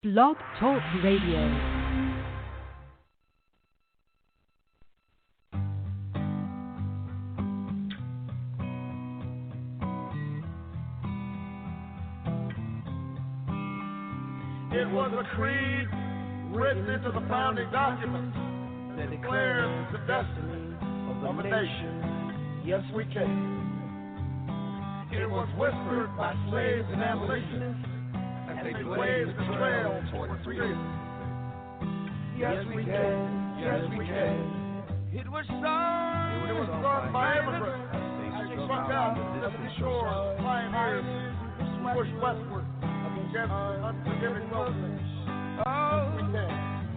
Blog Talk Radio. It was a creed written into the founding documents that declares the destiny of a nation. Yes, we can. It was whispered by slaves and abolitionists as they blazed the trail toward freedom. Yes, we can. Yes, we can. It was sung by immigrants as they struck out the distant shores, pioneers who pushed westward against unforgiving wilderness. Oh,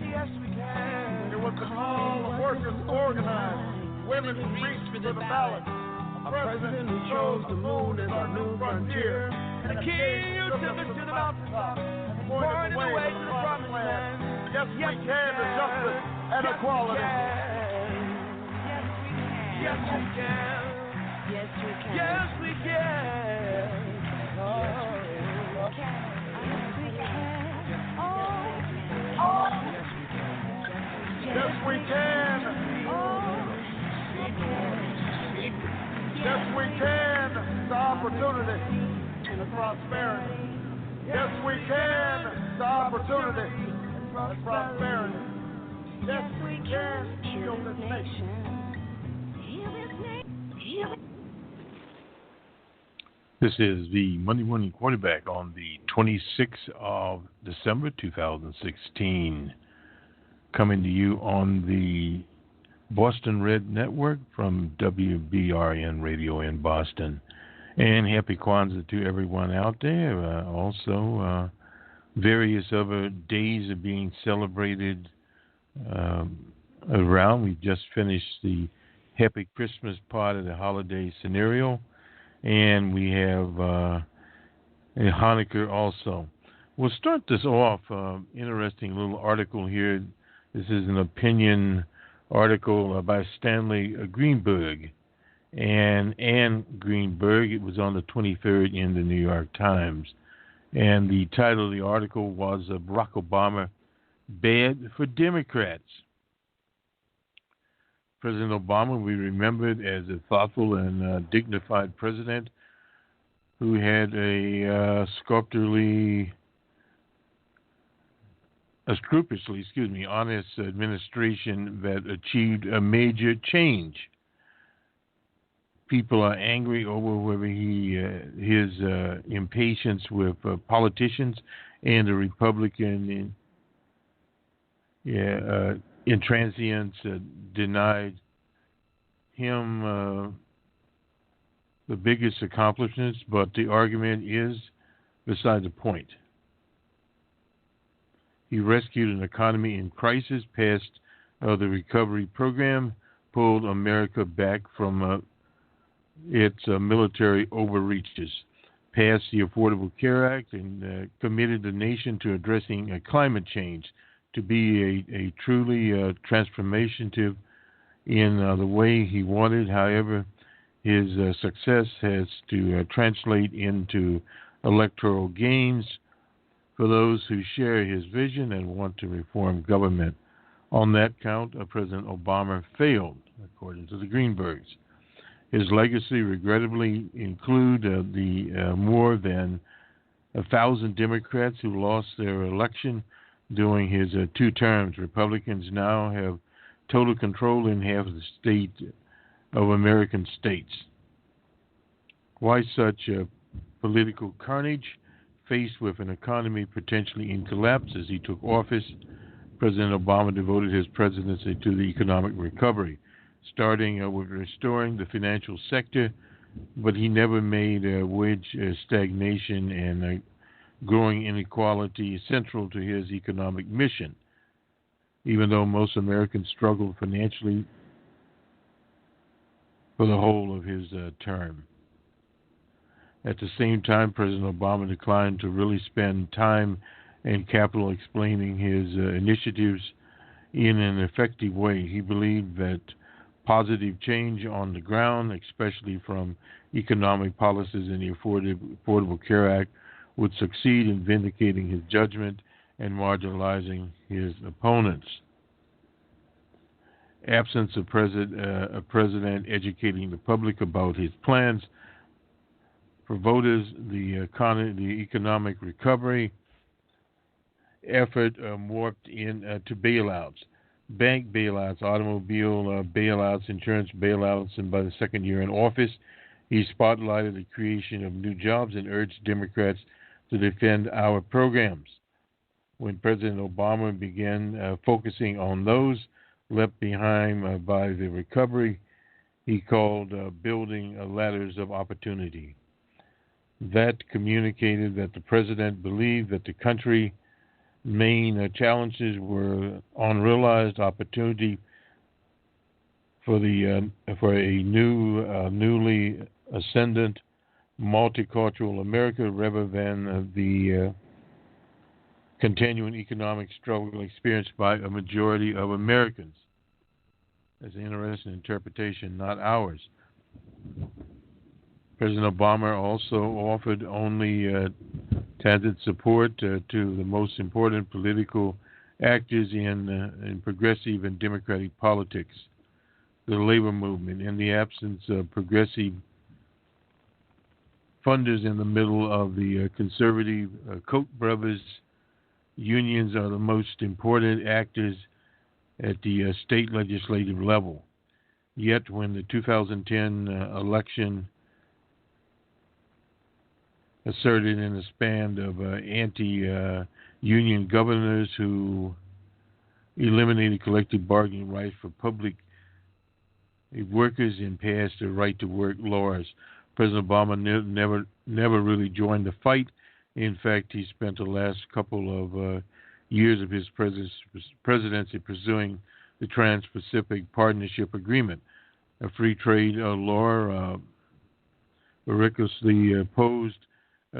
yes, we can. It was the call of workers to organize, women who reached for the ballot, a president who chose the moon as our new frontier, and a king who took us to the mountaintop and pointed the way to the promised land. Yes, we can to justice and equality. Yes, we can. Yes, we can. Yes, we can. Yes, we can. Yes, we can to opportunity and to prosperity. Yes, we can to opportunity and prosperity. Yes, we can heal this nation. This is the Monday Morning Quarterback on the 26th of December 2016. Coming to you on the Boston Red Network from WBRN Radio in Boston. And happy Kwanzaa to everyone out there. Also, various other days are being celebrated around. We've just finished the Happy Christmas part of the holiday scenario. And we have a Hanukkah also. We'll start this off. Interesting little article here. This is an opinion article by Stanley Greenberg and Ann Greenberg. It was on the 23rd in the New York Times. And the title of the article was Barack Obama Bad for Democrats. President Obama, we remembered as a thoughtful and dignified president who had a scrupulously honest administration that achieved a major change. People are angry over whether his impatience with politicians and the Republican intransience denied him the biggest accomplishments, but the argument is beside the point. He rescued an economy in crisis, passed the recovery program, pulled America back from its military overreaches, passed the Affordable Care Act, and committed the nation to addressing climate change to be a truly transformative in the way he wanted. However, his success has to translate into electoral gains for those who share his vision and want to reform government. On that count, President Obama failed, according to the Greenbergs. His legacy regrettably include the more than 1,000 Democrats who lost their election during his 2 terms. Republicans now have total control in half of the state of American states. Why such political carnage? Faced with an economy potentially in collapse as he took office, President Obama devoted his presidency to the economic recovery, starting with restoring the financial sector, but he never made wage stagnation and growing inequality central to his economic mission. Even though most Americans struggled financially for the whole of his term. At the same time, President Obama declined to really spend time and capital explaining his initiatives in an effective way. He believed that positive change on the ground, especially from economic policies in the Affordable Care Act, would succeed in vindicating his judgment and marginalizing his opponents. Absence of a president educating the public about his plans for voters, the economic recovery effort morphed into bailouts, bank bailouts, automobile bailouts, insurance bailouts, and by the second year in office, he spotlighted the creation of new jobs and urged Democrats to defend our programs. When President Obama began focusing on those left behind by the recovery, he called building ladders of opportunity. That communicated that the president believed that the country's main challenges were unrealized opportunity for a newly ascendant multicultural America rather than the continuing economic struggle experienced by a majority of Americans. That's an interesting interpretation, not ours. President Obama also offered only tacit support to the most important political actors in progressive and democratic politics, the labor movement. In the absence of progressive funders in the middle of the conservative Koch brothers, unions are the most important actors at the state legislative level. Yet when the 2010 election asserted in a span of anti-union governors who eliminated collective bargaining rights for public workers and passed the right-to-work laws. President Obama never really joined the fight. In fact, he spent the last couple of years of his presidency pursuing the Trans-Pacific Partnership Agreement, a free trade law rigorously opposed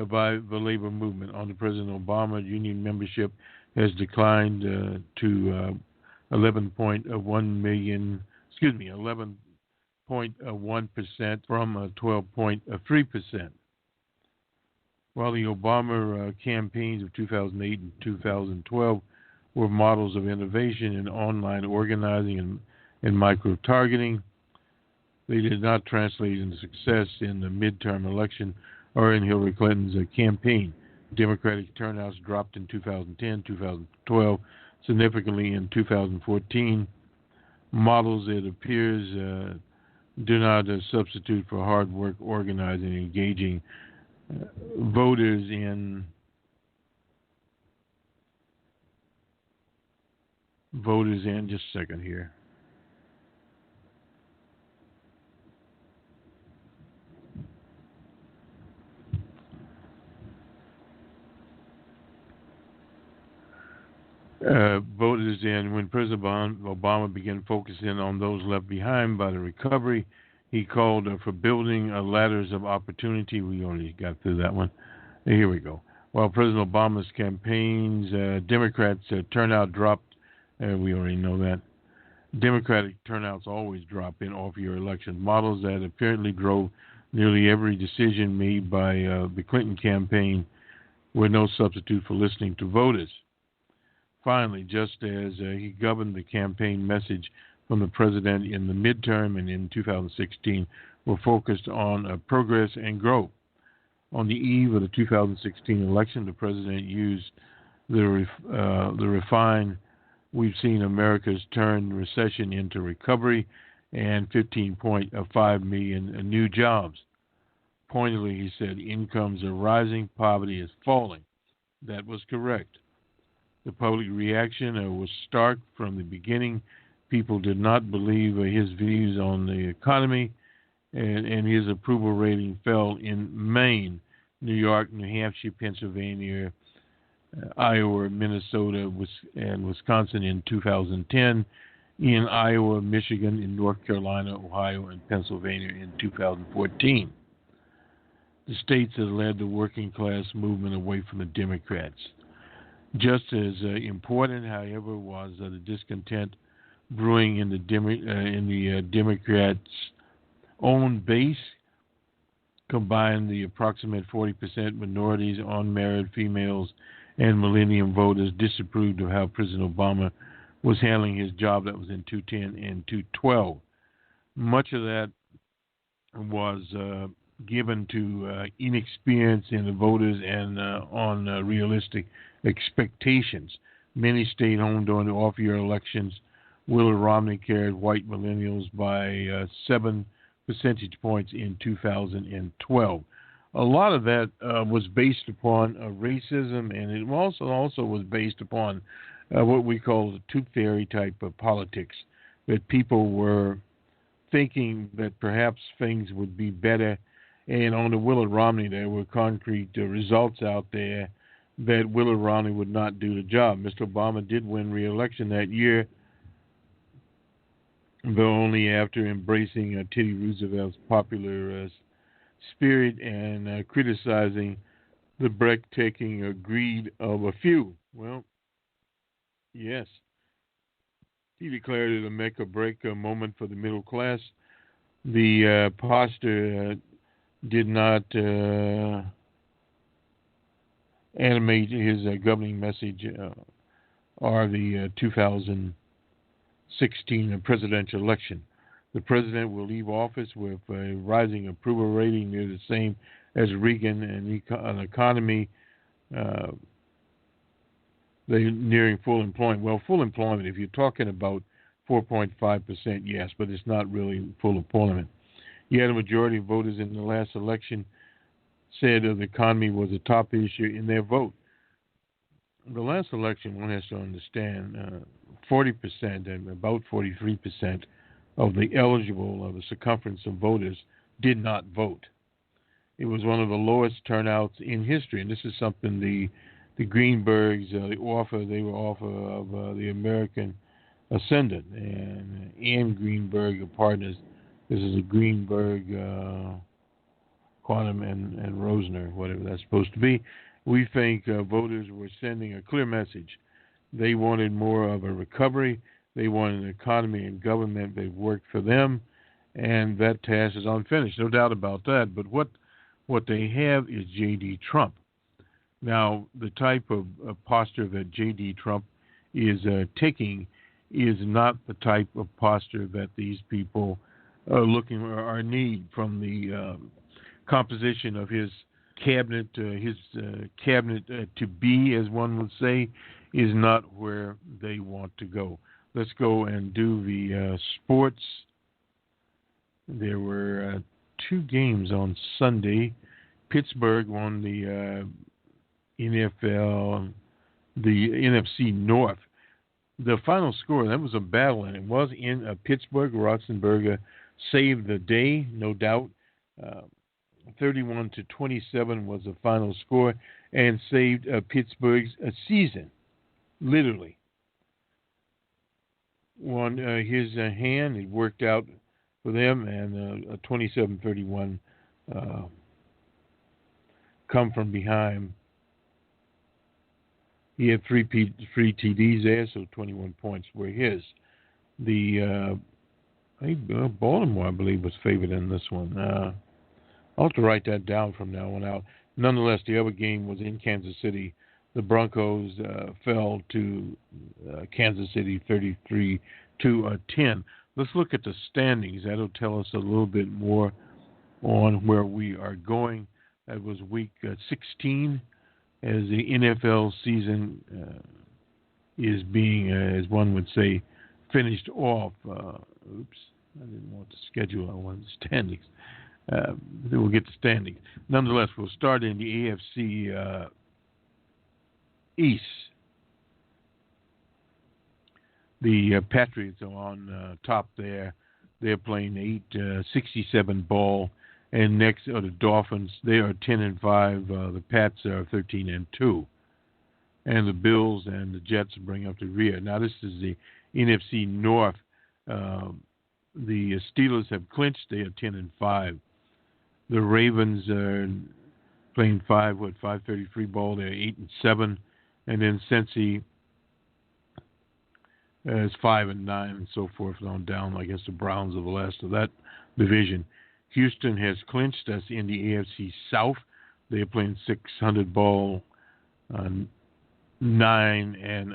by the labor movement. Under President Obama, union membership has declined to 11.1% from 12.3%. While the Obama campaigns of 2008 and 2012 were models of innovation in online organizing and micro-targeting, they did not translate into success in the midterm election or in Hillary Clinton's campaign. Democratic turnouts dropped in 2010, 2012, significantly in 2014. Models, it appears, do not substitute for hard work organizing and engaging voters in just a second here. Voters in when President Obama began focusing on those left behind by the recovery, he called for building ladders of opportunity. We only got through that one. Here we go. While President Obama's campaigns, Democrats' turnout dropped. We already know that. Democratic turnouts always drop in off-year election. Models that apparently drove nearly every decision made by the Clinton campaign were no substitute for listening to voters. Finally, just as he governed the campaign message from the president in the midterm and in 2016 were focused on progress and growth. On the eve of the 2016 election, the president used the refine, "We've seen America's turn recession into recovery," and 15.5 million new jobs. Pointedly, he said, incomes are rising, poverty is falling. That was correct. The public reaction was stark from the beginning. People did not believe his views on the economy, and his approval rating fell in Maine, New York, New Hampshire, Pennsylvania, Iowa, Minnesota, and Wisconsin in 2010, in Iowa, Michigan, in North Carolina, Ohio, and Pennsylvania in 2014. The states that led the working class movement away from the Democrats. Just as important, however, was the discontent brewing in the Democrats' own base. Combined, the approximate 40% minorities, unmarried females, and millennium voters disapproved of how President Obama was handling his job. That was in 2010 and 2012. Much of that was given to inexperience in the voters and on realistic expectations. Many stayed home during the off-year elections. Willard Romney carried white millennials by 7 percentage points in 2012. A lot of that was based upon racism, and it also was based upon what we call the tooth fairy type of politics, that people were thinking that perhaps things would be better. And on the Willard Romney, there were concrete results out there that Willard Romney would not do the job. Mr. Obama did win re-election that year, though only after embracing Teddy Roosevelt's popular spirit and criticizing the breathtaking greed of a few. Well, yes. He declared it a make or break moment for the middle class. The pastor did not animate his governing message or the 2016 presidential election. The president will leave office with a rising approval rating near the same as Reagan, and an economy they're nearing full employment. Well, full employment, if you're talking about 4.5%, yes, but it's not really full employment. Yet a majority of voters in the last election said the economy was a top issue in their vote. The last election, one has to understand, 40% and about 43% of the eligible of the circumference of voters did not vote. It was one of the lowest turnouts in history, and this is something the Greenbergs, they were offer of the American Ascendant, and Ann Greenberg are partners. This is a Greenberg, Quantum, and Rosner, whatever that's supposed to be. We think voters were sending a clear message. They wanted more of a recovery. They wanted an economy and government that worked for them, and that task is unfinished, no doubt about that. But what they have is J.D. Trump. Now, the type of posture that J.D. Trump is taking is not the type of posture that these people are looking or need from the composition of his cabinet. His cabinet to be, as one would say, is not where they want to go. Let's go and do the sports. There were 2 games on Sunday. Pittsburgh won the NFL, the NFC North. The final score, that was a battle, and it was in Pittsburgh. Ratzenberger saved the day, no doubt. 31-27 was the final score, and saved Pittsburgh's season, literally. On his hand, it worked out for them, and a 27-31 come from behind. He had three TDs there, so 21 points were his. Baltimore, I believe, was favored in this one. I'll have to write that down from now on out. Nonetheless, the other game was in Kansas City. The Broncos fell to Kansas City 33-10. Let's look at the standings. That'll tell us a little bit more on where we are going. That was week 16. As the NFL season is being, as one would say, finished off. Oops, I didn't want the schedule. I wanted the standings. We'll get the standings. Nonetheless, we'll start in the AFC East. The Patriots are on top there. They're playing 8-67 ball. And next are the Dolphins. They are 10-5. The Pats are 13-2. And the Bills and the Jets bring up the rear. Now this is the NFC North. The Steelers have clinched. They are 10-5. The Ravens are playing 5:33 ball. They're 8-7. And then Cincy is 5-9 and so forth on down. I guess the Browns are the last of that division. Houston has clinched. That's in the AFC South. They're playing 600 ball. 9 and